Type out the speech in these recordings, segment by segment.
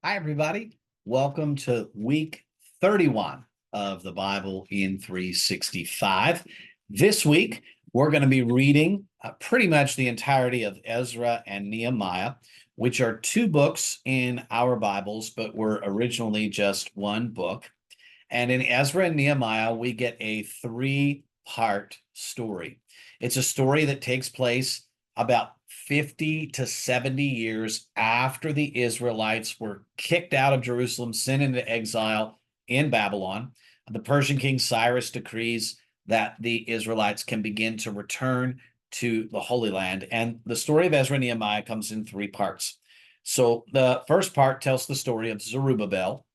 Hi, everybody. Welcome to week 31 of the Bible in 365. This week, we're going to be reading pretty much the entirety of Ezra and Nehemiah, which are two books in our Bibles, but were originally just one book. And in Ezra and Nehemiah, we get a three-part story. It's a story that takes place about 50 to 70 years after the Israelites were kicked out of Jerusalem, sent into exile in Babylon. The Persian king Cyrus decrees that the Israelites can begin to return to the Holy Land. And the story of Ezra and Nehemiah comes in three parts. So the first part tells the story of Zerubbabel,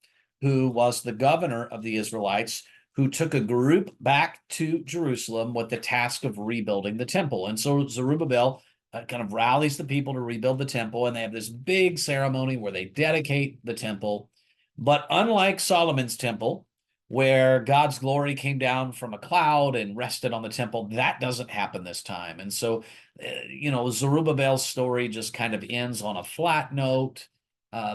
who was the governor of the Israelites, who took a group back to Jerusalem with the task of rebuilding the temple. And so Zerubbabel kind of rallies the people to rebuild the temple, and they have this big ceremony where they dedicate the temple. But unlike Solomon's temple, where God's glory came down from a cloud and rested on the temple, that doesn't happen this time. And so, Zerubbabel's story just kind of ends on a flat note.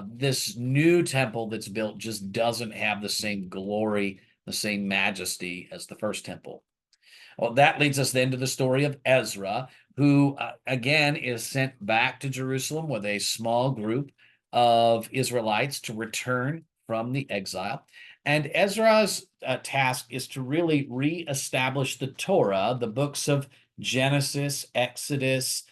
This new temple that's built just doesn't have the same glory, the same majesty as the first temple. Well, that leads us then to the story of Ezra, who again is sent back to Jerusalem with a small group of Israelites to return from the exile. And Ezra's task is to really reestablish the Torah, the books of Genesis, Exodus,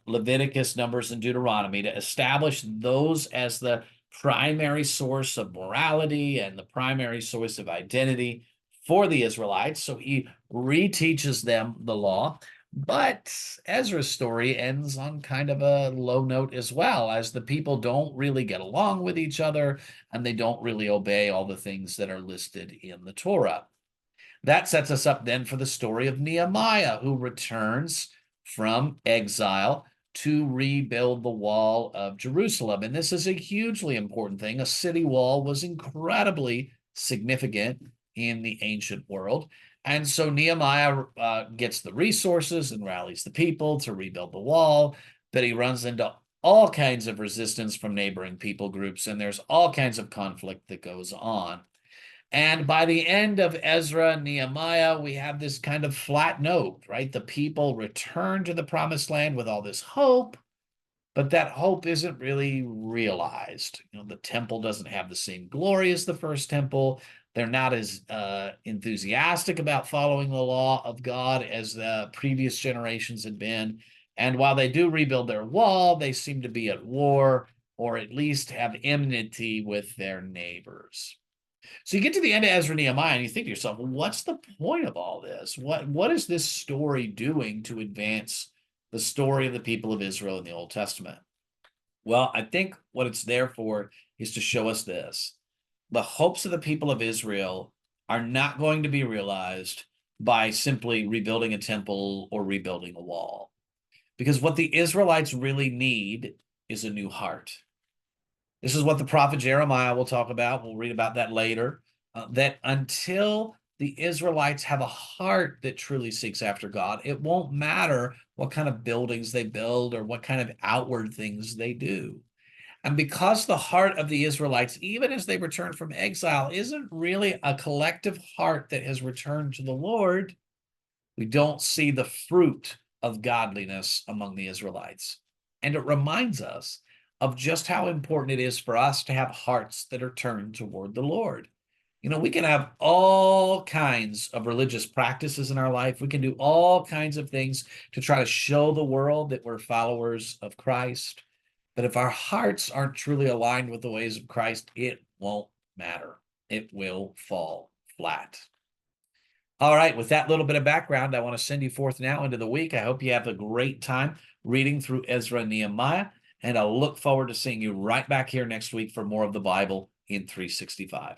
Leviticus, Numbers, and Deuteronomy, to establish those as the primary source of morality and the primary source of identity for the Israelites. So he reteaches them the law. But Ezra's story ends on kind of a low note as well, as the people don't really get along with each other and they don't really obey all the things that are listed in the Torah. That sets us up then for the story of Nehemiah, who returns from exile to rebuild the wall of Jerusalem. And this is a hugely important thing. A city wall was incredibly significant in the ancient world. And so Nehemiah gets the resources and rallies the people to rebuild the wall, but he runs into all kinds of resistance from neighboring people groups, and there's all kinds of conflict that goes on. And by the end of Ezra and Nehemiah, we have this kind of flat note, right? The people return to the promised land with all this hope, but that hope isn't really realized. The temple doesn't have the same glory as the first temple. They're not as enthusiastic about following the law of God as the previous generations had been. And while they do rebuild their wall, they seem to be at war or at least have enmity with their neighbors. So you get to the end of Ezra and Nehemiah and you think to yourself, well, what's the point of all this? What is this story doing to advance the story of the people of Israel in the Old Testament? Well, I think what it's there for is to show us this. The hopes of the people of Israel are not going to be realized by simply rebuilding a temple or rebuilding a wall. Because what the Israelites really need is a new heart. This is what the prophet Jeremiah will talk about. We'll read about that later. That until the Israelites have a heart that truly seeks after God, it won't matter what kind of buildings they build or what kind of outward things they do. And because the heart of the Israelites, even as they return from exile, isn't really a collective heart that has returned to the Lord, we don't see the fruit of godliness among the Israelites. And it reminds us of just how important it is for us to have hearts that are turned toward the Lord. We can have all kinds of religious practices in our life. We can do all kinds of things to try to show the world that we're followers of Christ. But if our hearts aren't truly aligned with the ways of Christ, it won't matter. It will fall flat. All right, with that little bit of background, I want to send you forth now into the week. I hope you have a great time reading through Ezra and Nehemiah, and I'll look forward to seeing you right back here next week for more of the Bible in 365.